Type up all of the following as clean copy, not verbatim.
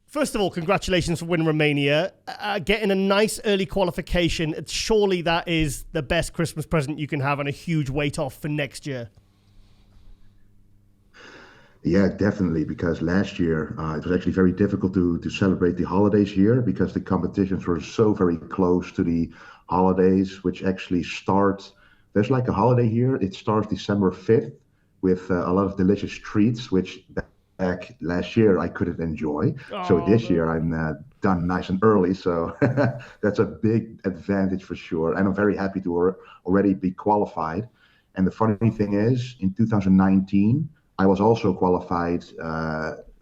First of all, congratulations for winning Romania. Getting a nice early qualification. Surely that is the best Christmas present you can have and a huge weight off for next year. Yeah, definitely, because last year it was actually very difficult to celebrate the holidays here because the competitions were so very close to the holidays, which actually start. There's like a holiday here. It starts December 5th with a lot of delicious treats, which back last year I couldn't enjoy. So this year I'm done nice and early. So that's a big advantage for sure. And I'm very happy to already be qualified. And the funny thing is, in 2019, I was also qualified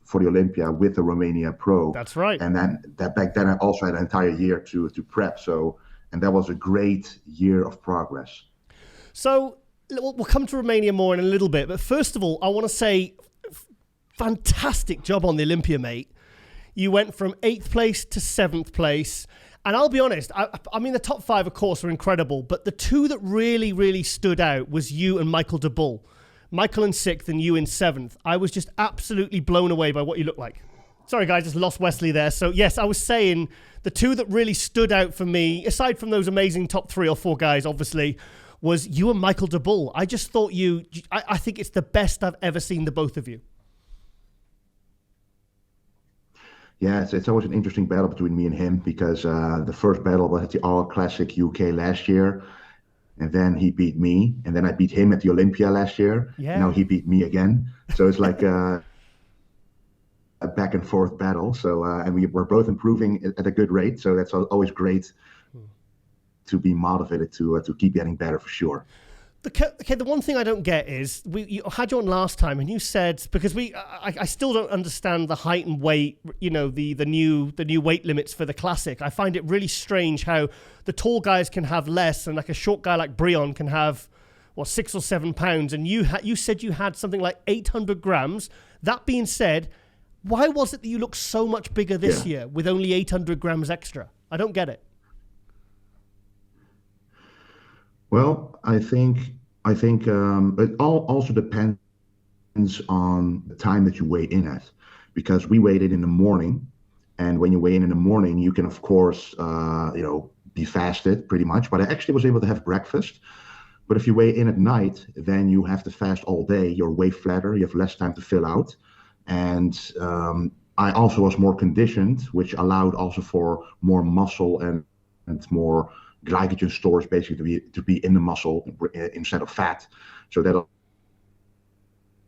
for the Olympia with the Romania Pro. That's right. And then back then I also had an entire year to prep. So, and that was a great year of progress. So we'll come to Romania more in a little bit. But first of all, I want to say fantastic job on the Olympia, mate. You went from 8th place to 7th place. And I'll be honest, I mean, the top 5, of course, are incredible. But the 2 that really, really stood out was you and Michael de Bull. Michael in 6th and you in 7th. I was just absolutely blown away by what you look like. Sorry, guys, just lost Wesley there. So, yes, I was saying the 2 that really stood out for me, aside from those amazing top 3 or 4 guys, obviously, was you and Michael de Bull. I just thought I think it's the best I've ever seen the both of you. Yeah, it's always an interesting battle between me and him because the first battle was at the All Classic UK last year. And then he beat me, and then I beat him at the Olympia last year. Yeah. Now he beat me again. So it's like a back and forth battle. So and we're both improving at a good rate. So that's always great to be motivated to keep getting better for sure. The one thing I don't get is you had you on last time, and you said because I still don't understand the height and weight, you know, the new weight limits for the classic. I find it really strange how the tall guys can have less, and like a short guy like Brion can have 6 or 7 pounds, and you said you had something like 800 grams. That being said, why was it that you look so much bigger this year with only 800 grams extra? I don't get it. Well, I think it all also depends on the time that you weigh in at, because we weighed in the morning, and when you weigh in the morning, you can of course be fasted pretty much. But I actually was able to have breakfast. But if you weigh in at night, then you have to fast all day. You're way flatter. You have less time to fill out, and I also was more conditioned, which allowed also for more muscle and more glycogen stores basically to be in the muscle instead of fat. So that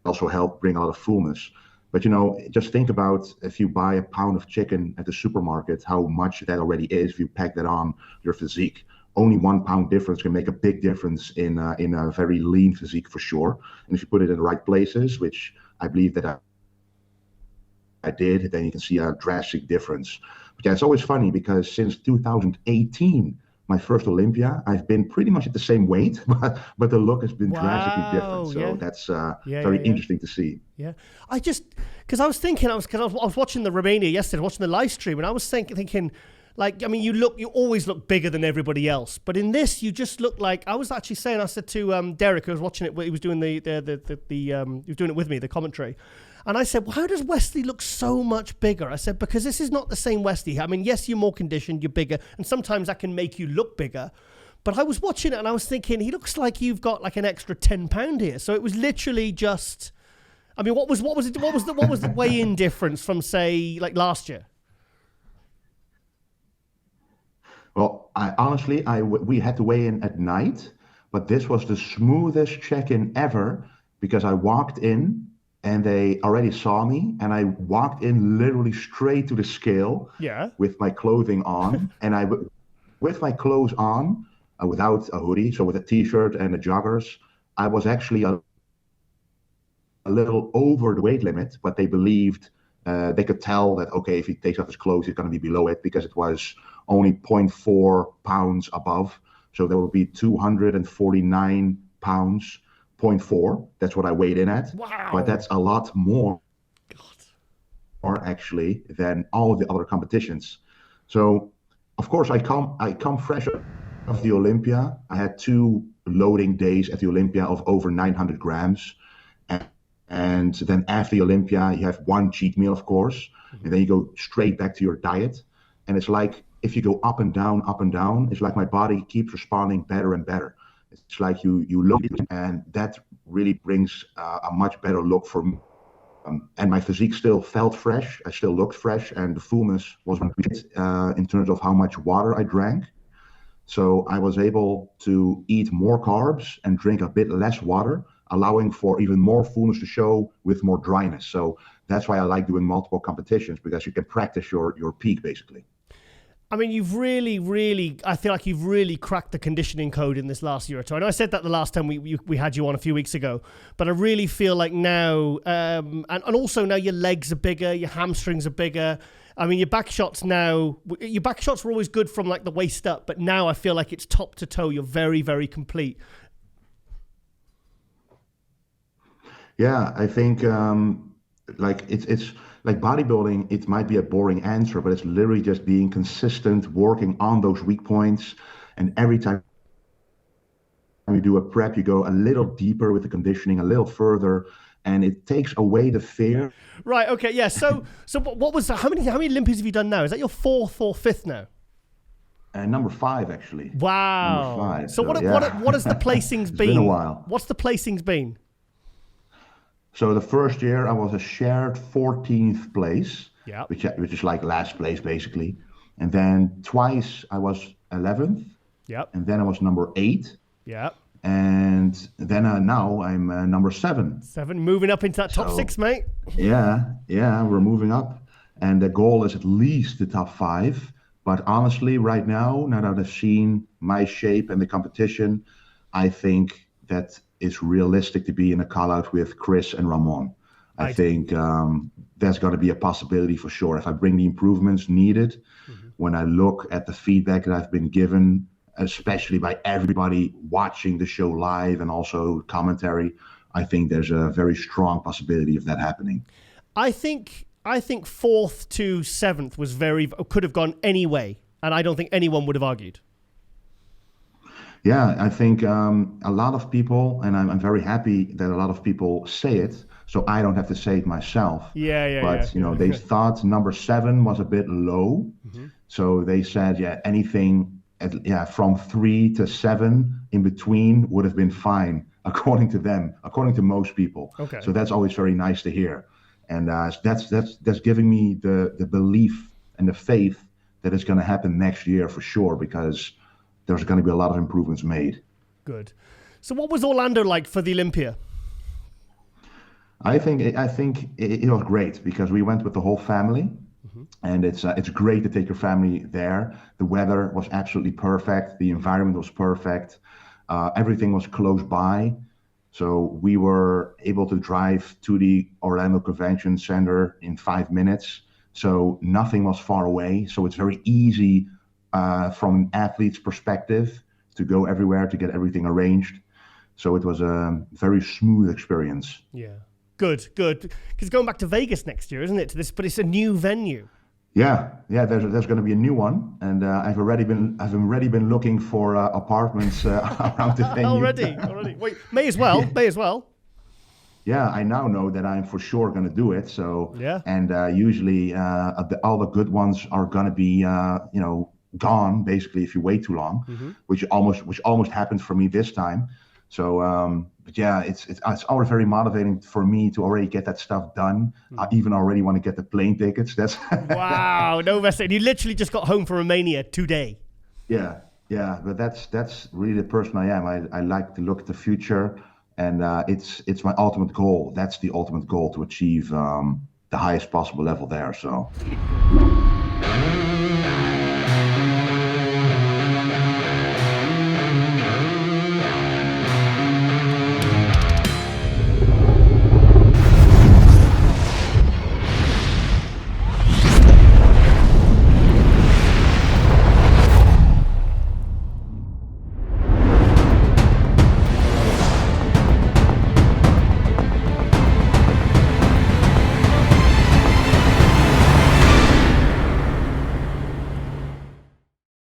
also helped bring a lot of fullness. But just think about if you buy a pound of chicken at the supermarket, how much that already is if you pack that on your physique. Only 1 pound difference can make a big difference in a very lean physique for sure. And if you put it in the right places, which I believe that I did, then you can see a drastic difference. But yeah, it's always funny because since 2018, my first Olympia, I've been pretty much at the same weight, but the look has been drastically different. So that's very interesting to see. Yeah, because I was thinking, I was watching the Romania yesterday, watching the live stream, and I was thinking, like, I mean, you always look bigger than everybody else, but in this, you just look like. I was actually saying, I said to Derek, who was watching it, he was doing he was doing it with me, the commentary. And I said, well, how does Wesley look so much bigger? I said, because this is not the same Wesley. I mean, yes, you're more conditioned, you're bigger, and sometimes that can make you look bigger. But I was watching it and I was thinking, he looks like you've got like an extra 10 pound here. So it was literally just, I mean, what was the weigh-in difference from, say, like last year? Well, we had to weigh in at night, but this was the smoothest check-in ever because I walked in and they already saw me, and I walked in literally straight to the scale with my clothing on. And with my clothes on, without a hoodie, so with a t-shirt and the joggers, I was actually a little over the weight limit, but they believed, they could tell that, okay, if he takes off his clothes, he's going to be below it because it was only 0.4 pounds above. So there will be 249 pounds. 0.4, that's what I weighed in at. Wow. But that's a lot more actually than all of the other competitions. So of course I come fresh off the Olympia. I had 2 loading days at the Olympia of over 900 grams, And then after the Olympia, you have one cheat meal, of course, and then you go straight back to your diet. And it's like if you go up and down, it's like my body keeps responding better and better. It's like you look, and that really brings a much better look for me. And my physique still felt fresh. I still looked fresh, and the fullness was in terms of how much water I drank. So I was able to eat more carbs and drink a bit less water, allowing for even more fullness to show with more dryness. So that's why I like doing multiple competitions, because you can practice your peak basically. I mean, you've really, I feel like you've really cracked the conditioning code in this last year or two. I know I said that the last time we had you on a few weeks ago, but I really feel like now, and also now your legs are bigger, your hamstrings are bigger. I mean, your back shots were always good from like the waist up, but now I feel like it's top to toe. You're very, very complete. Yeah, I think like it's like bodybuilding, it might be a boring answer, but it's literally just being consistent, working on those weak points. And every time you do a prep, you go a little deeper with the conditioning, a little further, and it takes away the fear. Right. Okay. Yeah. So what was how many Olympias have you done now? Is that your fourth or fifth now? Number 5, actually. Wow. Number 5. So what has the placings been? It's been a while. What's the placings been? So the first year I was a shared 14th place, yeah, which is like last place basically. And then twice I was 11th. Yep. And then I was number 8. Yep. And then now I'm number 7. 7, moving up into that top 6, mate. Yeah, we're moving up. And the goal is at least the top 5. But honestly, right now that I've seen my shape and the competition, I think that it's realistic to be in a call-out with Chris and Ramon. I think there's got to be a possibility for sure. If I bring the improvements needed, when I look at the feedback that I've been given, especially by everybody watching the show live and also commentary, I think there's a very strong possibility of that happening. I think 4th to 7th could have gone any way, and I don't think anyone would have argued. Yeah, I think a lot of people, and I'm very happy that a lot of people say it, so I don't have to say it myself. But you know, they thought number 7 was a bit low, so they said, anything from 3 to 7 in between would have been fine, according to them, according to most people. Okay. So that's always very nice to hear, and that's giving me the belief and the faith that it's going to happen next year for sure, because there's going to be a lot of improvements made. Good. So what was Orlando like for the Olympia? I think it was great because we went with the whole family, and it's great to take your family there. The weather was absolutely perfect. The environment was perfect. Everything was close by. So we were able to drive to the Orlando Convention Center in 5 minutes. So nothing was far away. So it's very easy from an athlete's perspective to go everywhere to get everything arranged. So it was a very smooth experience. Yeah. Good. Because going back to Vegas next year, isn't it? But it's a new venue. Yeah. There's going to be a new one, and I've already been looking for apartments around the venue. Already. Wait, may as well. Yeah, I now know that I'm for sure going to do it. So yeah. And usually all the good ones are going to be gone basically if you wait too long, which almost happened for me this time. So but yeah, it's always very motivating for me to already get that stuff done. I even already want to get the plane tickets. That's wow, no Wesley, you literally just got home from Romania today. Yeah, but that's really the person I am. I like to look at the future, and it's my ultimate goal. That's the ultimate goal, to achieve the highest possible level there. So